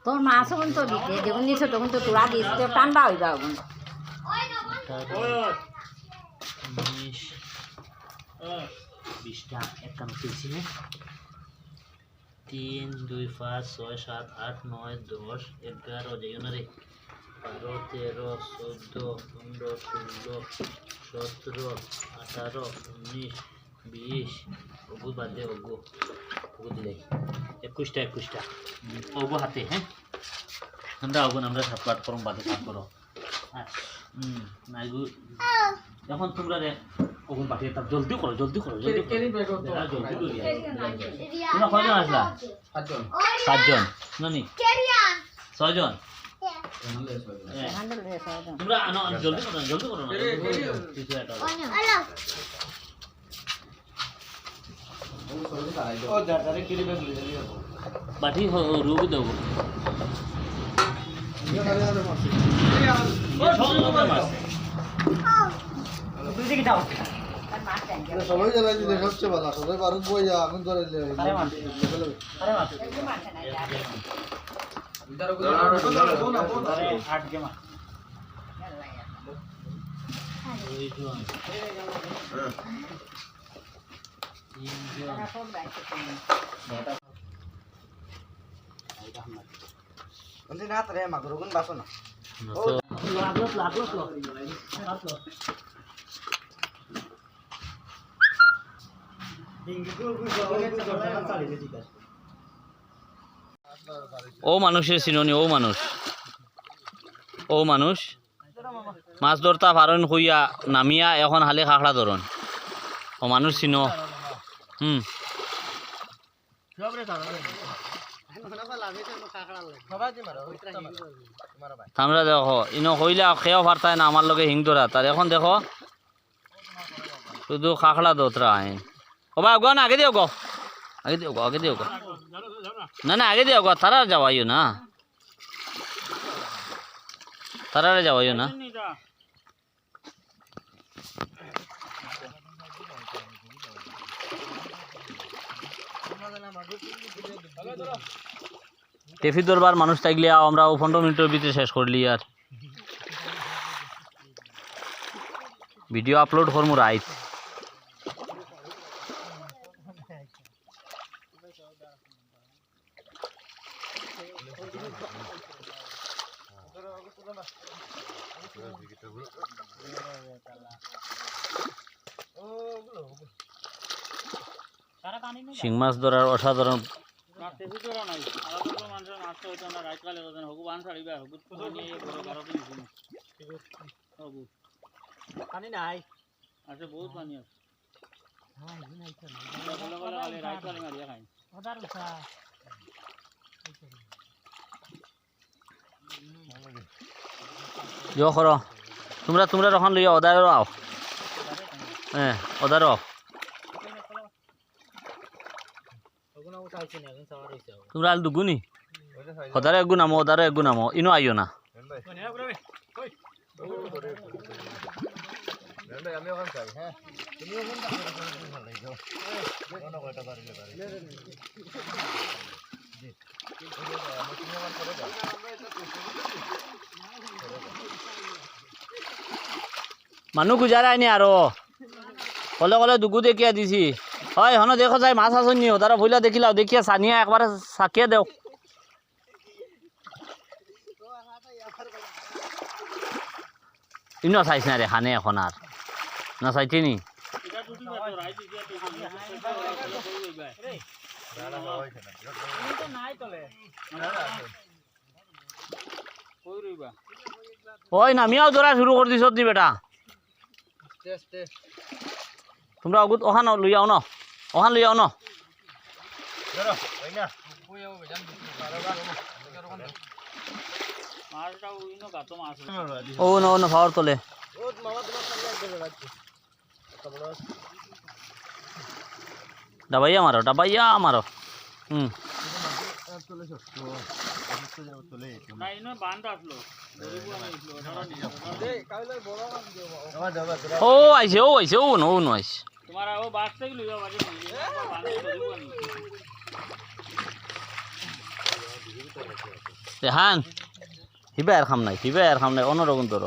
তোর মাছ হন তো দিতে যখন নিছ তখন তো তোরা দিস তো ঠান্ডা হয়ে যাও 20টা একান্ন পেয়েছি 3 2 5 6 7 8 9 10 11 যাইও না রে 12 13 14 15 16 17 18 19 20 ওগু বাদে ওগু দিলে 21টা ওগু হাতে হ্যাঁ আমরা সাত করম বাদে কাজ করো হ্যাঁ নাইগু এখন তোমরা রে ওগুন পাঠিয়ে তার জলদি করো জলদি তোমরা কয়জন আসলা 7জন নানি 6জন তোমরা জলদি করো না বাটি রুগ দেবো সবাই জ্বালাই দিলে সবচেয়ে ভালো সবাই ভারত বই যা আগুন ধরে না রে মাগুরগুন বাসো না ও মানুষের চিননি ও মানুষ মাছ ধরতা পারেন হইয়া নামিয়া এখন হালে খাখড়া ধরন ও মানুষ চিনো আমরা দেখো ইনো হইলে খেয়েও পারতায় না আমার লগে হিং ধরা তার এখন দেখো শুধু খাখড়া দোতরা আইন ও ভাই গো না আগে দিও গো না আগে দিও গো তারা যাওয়াইও না তারারে যাওয়াইও না টেফি দরবার মানুষ থাকলে আমরা 15 মিনিটের ভিতরে শেষ করলি আর ভিডিও আপলোড করমু রাইট শিং মাছ ধরার অসাধারণ পানি নাই আচ্ছা বহুত পানি আছে Jo koro, তোমরা তখন লইয়া ওদারও আও হ্যাঁ ওদারও আও তোমরা আল দুগুনি ওদারে একগু নামো ইনো আইও না আমি ওখানে চাই হ্যাঁ তুমি মানুষ গুজারায়নি আরো কলে দুগু দেখিয়া দিছি হয় হন দেখো যাই মাছ আসনি তারা ভইলা দেখিলাও দেখিয়া সানিয়া একবার সাকিয়া দেও ইনো চাইছ না রে খানে এখন আর না চাইছি নি ওই নামিয়াও ধরা শুরু করে দিছ নি বেটা তোমরা ওখান লইয়াও ন ওখান লইয়াও ন ও ন ভাওয়ার তলে ডাবাইয়া মারো ও আইছে ও আইছে ও নো নো আইছে তোমার ও বাস থেকে লইয়া বাজে হান হিবা আর খাম নাই অন্যরকম তোর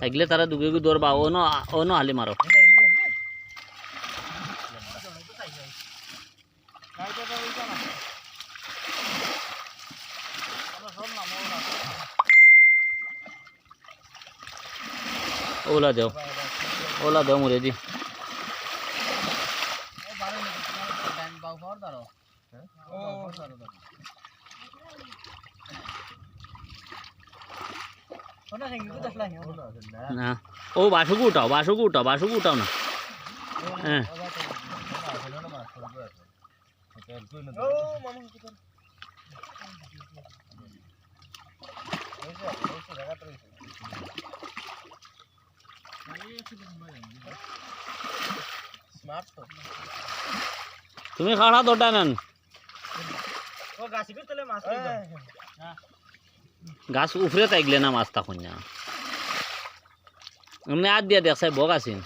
এগলে তারা দুগে দৌড়বা অন্য হালি মারো ওলা দেও মুরে দি না ও বাসুকু উঠাও না হ্যাঁ তুমি খাড়া দোটা নেন গাছ উফরে তাইগলে না মাছ তখন না এমনি আর দিয়া দেখ বগ আছেন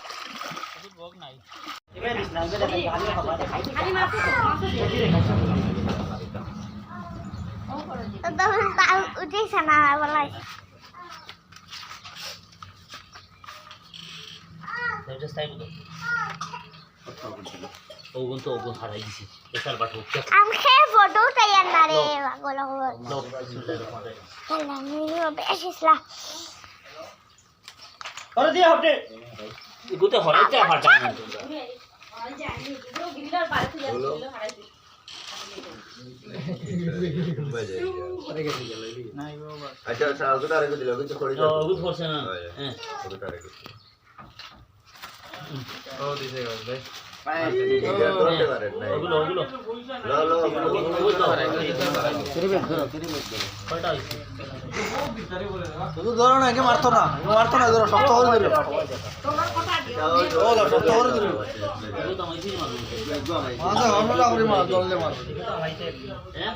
ওগুন তো ওগুন হারাই দিছি এসার বাট উঠছে আমাকে ফটো তাইয়ার না রে পাগল হল নিও বেশিসলা করে দিয়া হটে এগুতে হরাইতে ফাটা না আচ্ছা সাউদা আরেকটু দিলো কিন্তু খড়ি ওগুত করছে না হ্যাঁ ওটা আরেকটু ও দিছে ভাই ওগুলো শুধু ধরো না একে মারতো না ধরো শক্ত করে ধরো শক্ত করে ধরো মাছ আমরা করে মাছ দললে মাছ হ্যাঁ